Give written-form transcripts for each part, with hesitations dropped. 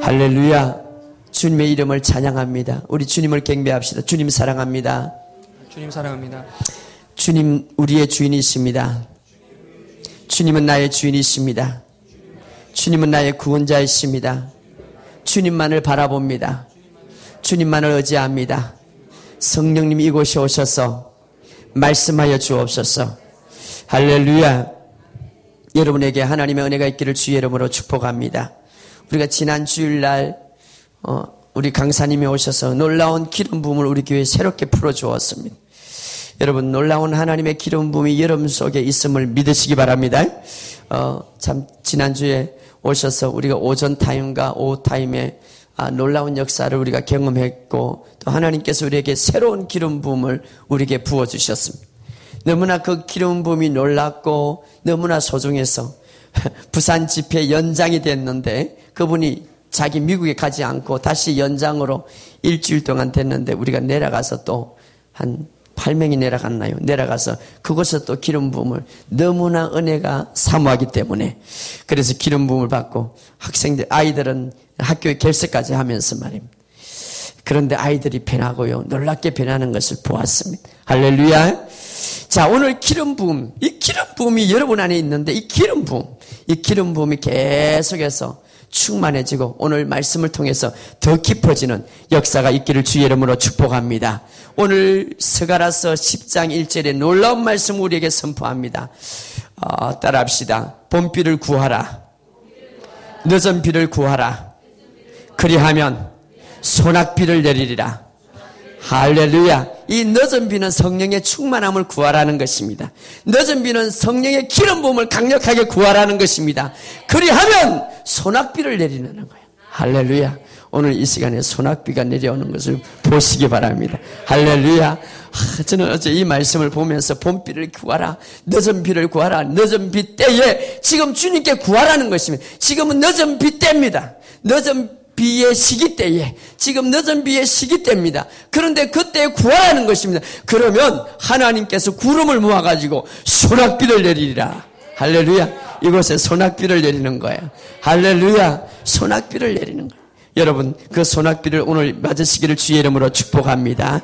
할렐루야. 주님의 이름을 찬양합니다. 우리 주님을 경배합시다. 주님 사랑합니다. 주님 사랑합니다. 주님 우리의 주인이십니다. 주님은 나의 주인이십니다. 주님은 나의 구원자이십니다. 주님만을 바라봅니다. 주님만을 의지합니다. 성령님 이곳에 오셔서 말씀하여 주옵소서. 할렐루야. 여러분에게 하나님의 은혜가 있기를 주의 이름으로 축복합니다. 우리가 지난 주일날 우리 강사님이 오셔서 놀라운 기름 부음을 우리 교회에 새롭게 풀어주었습니다. 여러분, 놀라운 하나님의 기름 부음이 여러분 속에 있음을 믿으시기 바랍니다. 참 지난주에 오셔서 우리가 오전 타임과 오후 타임에 놀라운 역사를 우리가 경험했고, 또 하나님께서 우리에게 새로운 기름 부음을 우리에게 부어주셨습니다. 너무나 그 기름 부음이 놀랍고 너무나 소중해서 부산 집회 연장이 됐는데, 그분이 자기 미국에 가지 않고 다시 연장으로 일주일 동안 됐는데, 우리가 내려가서 또 한 8명이 내려갔나요? 내려가서 그곳에서 또 기름 부음을, 너무나 은혜가 사모하기 때문에, 그래서 기름 부음을 받고 학생들, 아이들은 학교에 결석까지 하면서 말입니다. 그런데 아이들이 변하고요, 놀랍게 변하는 것을 보았습니다. 할렐루야. 자, 오늘 기름 부음, 이 기름 부음이 여러분 안에 있는데, 이 기름 부음이 계속해서 충만해지고 오늘 말씀을 통해서 더 깊어지는 역사가 있기를 주의 이름으로 축복합니다. 오늘 스가랴서 10장 1절에 놀라운 말씀 우리에게 선포합니다. 따라합시다. 봄비를 구하라. 늦은 비를 구하라. 그리하면 소낙비를 내리리라. 할렐루야. 이 늦은 비는 성령의 충만함을 구하라는 것입니다. 늦은 비는 성령의 기름 부음을 강력하게 구하라는 것입니다. 그리하면 소낙비를 내리는 거예요. 할렐루야. 오늘 이 시간에 소낙비가 내려오는 것을 보시기 바랍니다. 할렐루야. 저는 어제 이 말씀을 보면서 봄비를 구하라, 늦은 비를 구하라, 늦은 비 때에 지금 주님께 구하라는 것입니다. 지금은 늦은 비 때입니다. 늦은 비의 시기 때에, 지금 늦은 비의 시기 때입니다. 그런데 그때 구하라는 것입니다. 그러면 하나님께서 구름을 모아가지고 소낙비를 내리리라. 할렐루야. 이곳에 소낙비를 내리는 거예요. 할렐루야. 소낙비를 내리는 거예요. 여러분, 그 소낙비를 오늘 맞으시기를 주의 이름으로 축복합니다.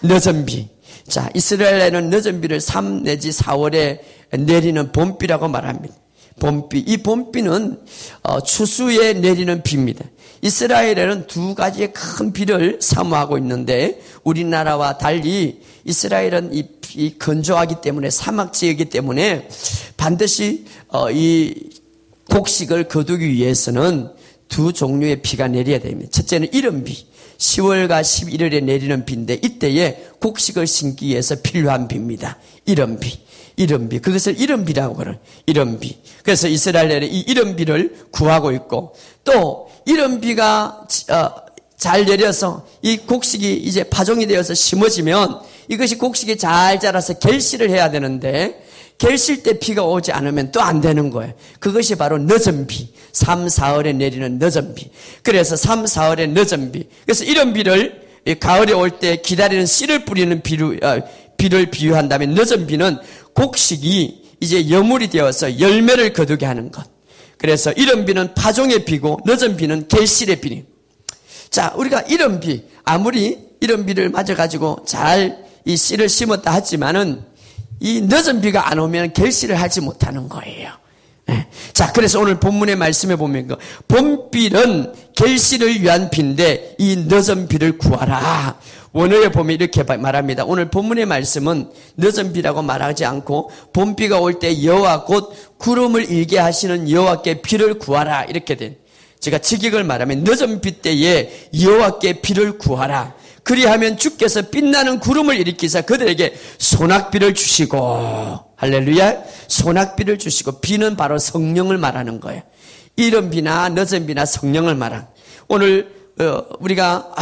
늦은 비. 자, 이스라엘에는 늦은 비를 3 내지 4월에 내리는 봄비라고 말합니다. 봄비. 이 봄비는 추수에 내리는 비입니다. 이스라엘에는 두 가지의 큰 비를 사모하고 있는데, 우리나라와 달리 이스라엘은 이 건조하기 때문에, 사막 지역이기 때문에 반드시 이 곡식을 거두기 위해서는 두 종류의 비가 내려야 됩니다. 첫째는 이른비, 10월과 11월에 내리는 비인데, 이때에 곡식을 심기 위해서 필요한 비입니다. 이른비. 그것을 이른비라고 그래요. 이른비. 그래서 이스라엘은 이 이른비를 구하고 있고, 또 이른비가 잘 내려서 이 곡식이 이제 파종이 되어서 심어지면 이것이 곡식이 잘 자라서 결실을 해야 되는데, 결실 때 비가 오지 않으면 또 안 되는 거예요. 그것이 바로 늦은 비. 3, 4월에 내리는 늦은 비. 그래서 3, 4월에 늦은 비. 그래서 이런 비를 가을에 올 때 기다리는 씨를 뿌리는 비를 비유한다면, 늦은 비는 곡식이 이제 여물이 되어서 열매를 거두게 하는 것. 그래서 이른 비는 파종의 비고, 늦은 비는 결실의 비니. 자, 우리가 이른 비, 아무리 이른 비를 맞아가지고 잘 이 씨를 심었다 하지만은 이 늦은 비가 안 오면 결실을 하지 못하는 거예요. 네. 자, 그래서 오늘 본문의 말씀에 보면 봄비는 결실을 위한 비인데 이 늦은 비를 구하라. 원어에 보면 이렇게 말합니다. 오늘 본문의 말씀은 늦은 비라고 말하지 않고 봄비가 올 때 여호와 곧 구름을 일게 하시는 여호와께 비를 구하라 이렇게 된, 제가 직역을 말하면 늦은 비 때에 여호와께 비를 구하라. 그리하면 주께서 빛나는 구름을 일으키사 그들에게 소낙비를 주시고, 할렐루야, 소낙비를 주시고, 비는 바로 성령을 말하는 거예요. 이른 비나 늦은 비나 성령을 말한. 오늘 우리가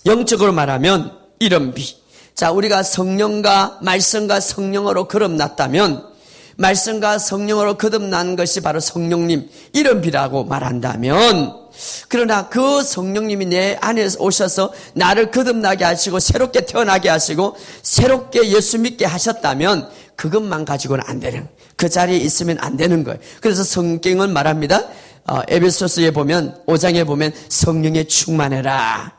영적으로 말하면 이른 비. 자, 우리가 성령과 말씀과 성령으로 거듭났다면, 말씀과 성령으로 거듭난 것이 바로 성령님 이른 비라고 말한다면, 그러나 그 성령님이 내 안에 오셔서 나를 거듭나게 하시고 새롭게 태어나게 하시고 새롭게 예수 믿게 하셨다면 그것만 가지고는 안 되는, 그 자리에 있으면 안 되는 거예요. 그래서 성경은 말합니다. 에베소서에 보면 5장에 보면 성령에 충만해라.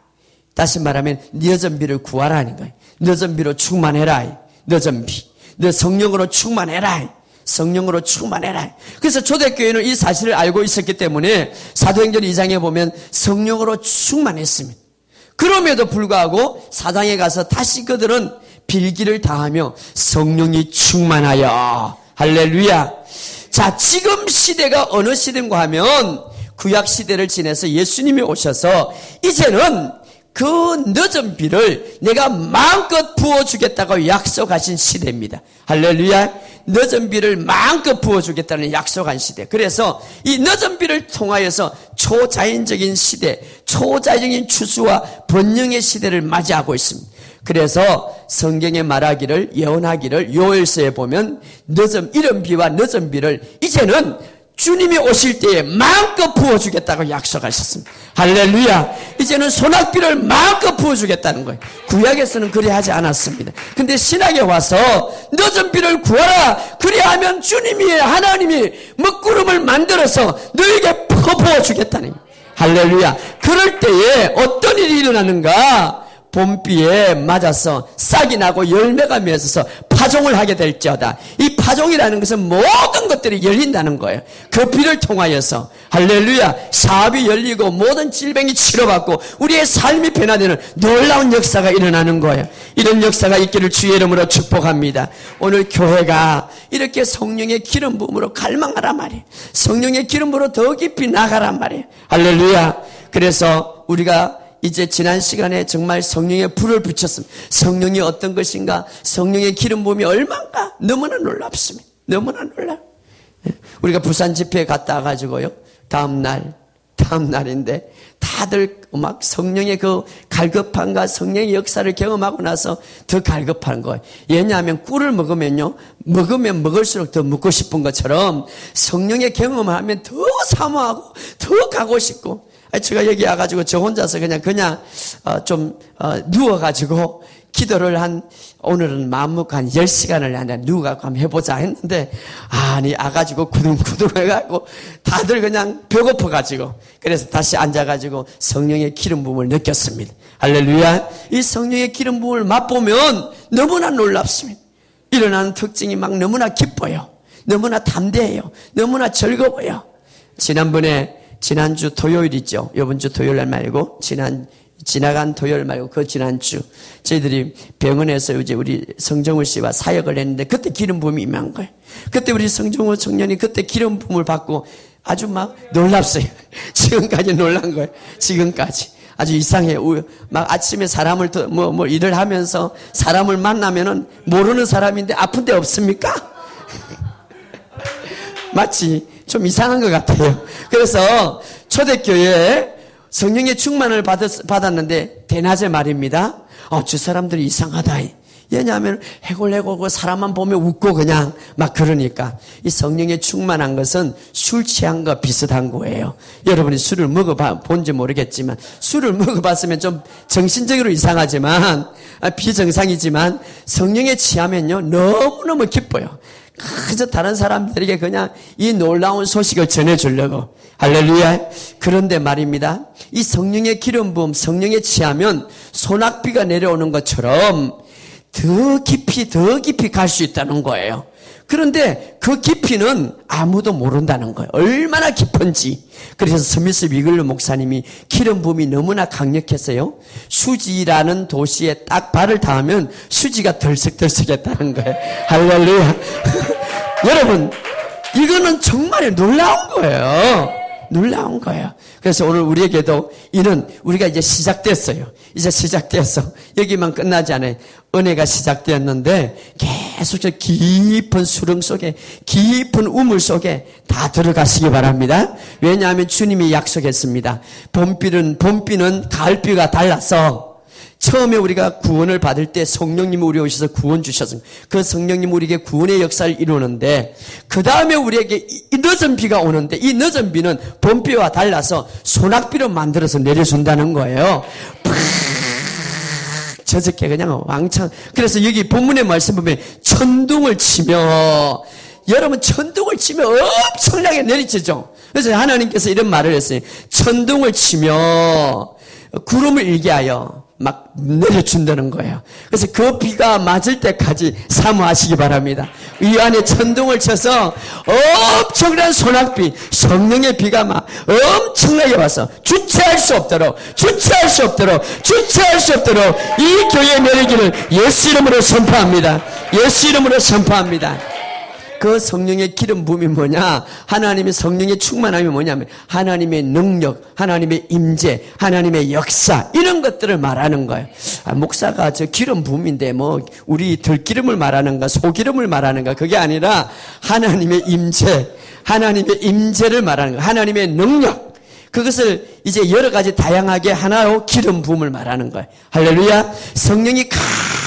다시 말하면 늦은 비를 구하라는 거예요. 늦은 비로 충만해라. 늦은 비. 너 성령으로 충만해라. 성령으로 충만해라. 그래서 초대교회는 이 사실을 알고 있었기 때문에 사도행전 2장에 보면 성령으로 충만했습니다. 그럼에도 불구하고 4장에 가서 다시 그들은 빌기를 다하며 성령이 충만하여. 할렐루야. 자, 지금 시대가 어느 시대인가 하면 구약 시대를 지나서 예수님이 오셔서 이제는 그 늦은 비를 내가 마음껏 부어주겠다고 약속하신 시대입니다. 할렐루야. 늦은 비를 마음껏 부어주겠다는 약속한 시대. 그래서 이 늦은 비를 통하여서 초자연적인 시대, 초자연적인 추수와 번영의 시대를 맞이하고 있습니다. 그래서 성경에 말하기를, 예언하기를 요엘서에 보면 이른 비와 늦은 비를 이제는 주님이 오실 때에 마음껏 부어주겠다고 약속하셨습니다. 할렐루야. 이제는 소낙비를 마음껏 부어주겠다는 거예요. 구약에서는 그리 하지 않았습니다. 근데 신약에 와서 늦은 비를 구하라. 그리하면 주님이, 하나님이 먹구름을 만들어서 너에게 부어주겠다는 거예요. 할렐루야. 그럴 때에 어떤 일이 일어나는가? 봄비에 맞아서 싹이 나고 열매가 맺어서 파종을 하게 될지어다. 이 파종이라는 것은 모든 것들이 열린다는 거예요. 그 비를 통하여서 할렐루야, 사업이 열리고 모든 질병이 치료받고 우리의 삶이 변화되는 놀라운 역사가 일어나는 거예요. 이런 역사가 있기를 주의 이름으로 축복합니다. 오늘 교회가 이렇게 성령의 기름 부음으로 갈망하란 말이에요. 성령의 기름 부음으로 더 깊이 나가란 말이에요. 할렐루야. 그래서 우리가 이제 지난 시간에 정말 성령의 불을 붙였습니다. 성령이 어떤 것인가, 성령의 기름 부음이 얼마인가 너무나 놀랍습니다. 너무나 놀라. 우리가 부산 집회에 갔다 와가지고요, 다음 날인데 다들 막 성령의 그 갈급함과 성령의 역사를 경험하고 나서 더 갈급한 거예요. 왜냐하면 꿀을 먹으면요, 먹으면 먹을수록 더 먹고 싶은 것처럼 성령의 경험을 하면 더 사모하고 더 가고 싶고, 제가 여기 와가지고 저 혼자서 그냥 누워가지고 기도를 오늘은 마음먹고 한 10시간을 누워가지고 한번 해보자 했는데, 와가지고 구둥구둥 해가지고 다들 그냥 배고파가지고, 그래서 다시 앉아가지고 성령의 기름 부음을 느꼈습니다. 할렐루야. 이 성령의 기름 부음을 맛보면 너무나 놀랍습니다. 일어나는 특징이 막 너무나 기뻐요. 너무나 담대해요. 너무나 즐거워요. 지난주 토요일이죠. 이번 주 토요일 날 말고, 지나간 토요일 말고 그 지난주, 저희들이 병원에서 이제 우리 성정우 씨와 사역을 했는데, 그때 기름 부음이 임한 거예요. 그때 우리 성정우 청년이 그때 기름 부음을 받고 아주 막 놀랍어요. 지금까지 놀란 거예요. 지금까지. 아주 이상해요. 막 아침에 사람을 일을 하면서 사람을 만나면은 모르는 사람인데 아픈 데 없습니까? 마치 좀 이상한 것 같아요. 그래서 초대교회에 성령의 충만을 받았는데 대낮에 말입니다. 저 사람들이 이상하다. 왜냐하면 해골 사람만 보면 웃고 그냥 막 그러니까. 이 성령의 충만한 것은 술 취한 거 비슷한 거예요. 여러분이 술을 먹어본지 모르겠지만, 술을 먹어봤으면 좀 정신적으로 이상하지만, 비정상이지만 성령에 취하면요 너무너무 기뻐요. 그저 다른 사람들에게 그냥 이 놀라운 소식을 전해주려고. 할렐루야. 그런데 말입니다, 이 성령의 기름 부음, 성령에 취하면 소낙비가 내려오는 것처럼 더 깊이 갈 수 있다는 거예요. 그런데 그 깊이는 아무도 모른다는 거예요. 얼마나 깊은지. 그래서 스미스 위글러 목사님이 기름 부음이 너무나 강력해서요, 수지라는 도시에 딱 발을 닿으면 수지가 덜썩덜썩했다는 거예요. 할렐루야. 여러분, 이거는 정말 놀라운 거예요. 놀라운 거예요. 그래서 오늘 우리에게도 우리가 이제 시작됐어요. 이제 시작됐어. 여기만 끝나지 않아요. 은혜가 시작되었는데 계속 저 깊은 수렁 속에, 깊은 우물 속에 다 들어가시기 바랍니다. 왜냐하면 주님이 약속했습니다. 봄비는 가을비가 달라서, 처음에 우리가 구원을 받을 때 성령님이 우리 오셔서 구원 주셨습니다. 그 성령님 우리에게 구원의 역사를 이루는데, 그 다음에 우리에게 이 늦은 비가 오는데, 이 늦은 비는 봄비와 달라서 소낙비로 만들어서 내려준다는 거예요. 저렇게 그냥 왕창. 그래서 여기 본문의 말씀 보면 천둥을 치며, 여러분 천둥을 치며 엄청나게 내리치죠. 그래서 하나님께서 이런 말을 했어요. 천둥을 치며 구름을 일게 하여 막 내려준다는 거예요. 그래서 그 비가 맞을 때까지 사모하시기 바랍니다. 이 안에 천둥을 쳐서 엄청난 소낙비, 성령의 비가 막 엄청나게 와서 주체할 수 없도록 이 교회에 내리기를 예수 이름으로 선포합니다. 예수 이름으로 선포합니다. 그 성령의 기름 부음이 뭐냐? 하나님의 성령의 충만함이 뭐냐면 하나님의 능력, 하나님의 임재, 하나님의 역사 이런 것들을 말하는 거예요. 목사가 저 기름 부음인데 뭐 우리 들기름을 말하는가 소기름을 말하는가 그게 아니라 하나님의 임재, 하나님의 임재를 말하는 거예요. 하나님의 능력. 그것을 이제 여러 가지 다양하게 하나로 기름 부음을 말하는 거예요. 할렐루야. 성령이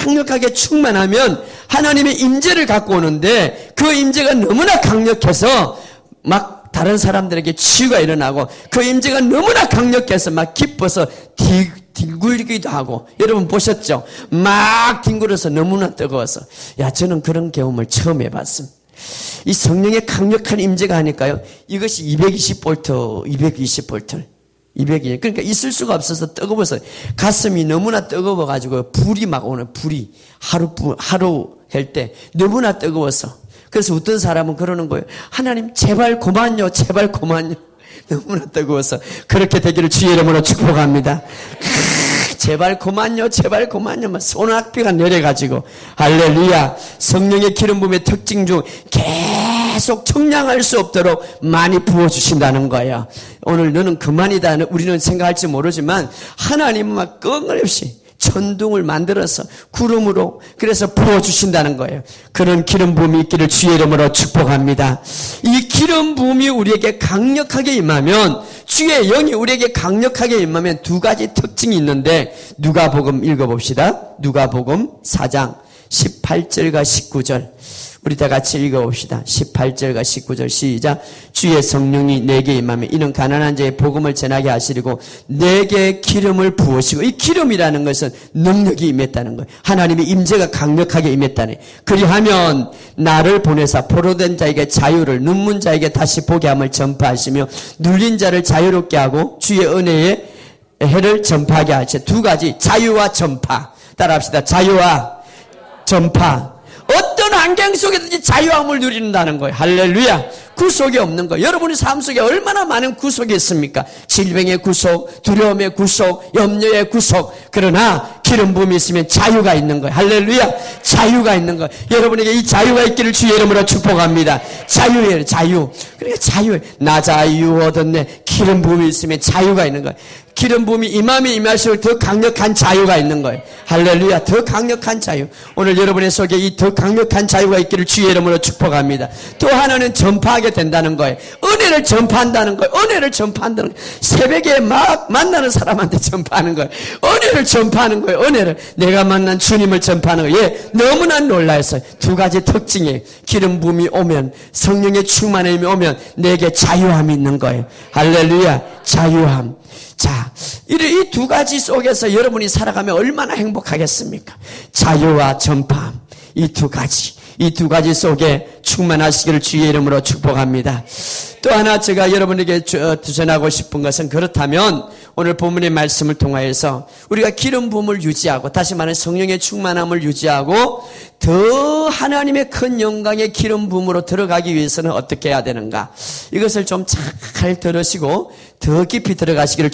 강력하게 충만하면 하나님의 임재를 갖고 오는데 그 임재가 너무나 강력해서 막 다른 사람들에게 치유가 일어나고 그 임재가 너무나 강력해서 막 기뻐서 뒹굴기도 하고 여러분 보셨죠? 막 뒹굴어서 너무나 뜨거워서 저는 그런 경험을 처음 해봤습니다. 이 성령의 강력한 임재가 하니까요. 이것이 220V, 220V. 그러니까 있을 수가 없어서 뜨거워서 가슴이 너무나 뜨거워가지고 불이 막 오는 불이 하루 할 때 너무나 뜨거워서 그래서 어떤 사람은 그러는 거예요. 하나님 제발 그만요. 너무나 뜨거워서 그렇게 되기를 주의 이름으로 축복합니다. 제발 그만요. 막 소낙비가 내려가지고 할렐루야. 성령의 기름 부음의 특징 중 계속 청량할 수 없도록 많이 부어주신다는 거예요. 오늘 너는 그만이다 우리는 생각할지 모르지만 하나님은 막 끊임없이 천둥을 만들어서 구름으로 그래서 부어주신다는 거예요. 그런 기름 부음이 있기를 주의 이름으로 축복합니다. 이 기름 부음이 우리에게 강력하게 임하면 주의 영이 우리에게 강력하게 임하면 두 가지 특징이 있는데 누가복음 읽어봅시다. 누가복음 4장 18절과 19절 우리 다 같이 읽어봅시다. 18절과 19절 시작. 주의 성령이 내게 임하면 이는 가난한 자의 복음을 전하게 하시리고 내게 기름을 부으시고 이 기름이라는 것은 능력이 임했다는 거예요. 하나님의 임재가 강력하게 임했다네. 그리하면 나를 보내사 포로된 자에게 자유를 눈문 자에게 다시 보게 함을 전파하시며 눌린 자를 자유롭게 하고 주의 은혜의 해를 전파하게 하시고 두 가지 자유와 전파 따라합시다. 자유와 전파. 어떤 환경 속에든지 자유함을 누린다는 거예요. 할렐루야. 구속이 없는 거예요. 여러분의 삶 속에 얼마나 많은 구속이 있습니까? 질병의 구속, 두려움의 구속, 염려의 구속. 그러나 기름 부음이 있으면 자유가 있는 거예요. 할렐루야. 자유가 있는 거예요. 여러분에게 이 자유가 있기를 주의 이름으로 축복합니다. 자유예요. 자유. 그러니까 자유. 나 자유 얻었네. 기름 부음이 있으면 자유가 있는 거예요. 기름 부음이 임할수록 더 강력한 자유가 있는 거예요. 할렐루야. 더 강력한 자유. 오늘 여러분의 속에 이 더 강력한 자유가 있기를 주의 이름으로 축복합니다. 또 하나는 전파하게 된다는 거예요. 은혜를 전파한다는 거예요. 은혜를 전파한다는 거예요. 새벽에 막 만나는 사람한테 전파하는 거예요. 은혜를 전파하는 거예요. 은혜를. 내가 만난 주님을 전파하는 거예요. 너무나 놀라웠어요. 두 가지 특징이에요. 기름 부음이 오면 성령의 충만함이 오면 내게 자유함이 있는 거예요. 할렐루야. 자유함. 자, 이 두 가지 속에서 여러분이 살아가면 얼마나 행복하겠습니까? 자유와 전파함. 이 두 가지 속에 충만하시기를 주의 이름으로 축복합니다. 또 하나 제가 여러분에게 전하고 싶은 것은 그렇다면 오늘 본문의 말씀을 통하여서 우리가 기름 부음을 유지하고 다시 말하면 성령의 충만함을 유지하고 더 하나님의 큰 영광의 기름 부음으로 들어가기 위해서는 어떻게 해야 되는가? 이것을 좀 잘 들으시고 더 깊이 들어가시기를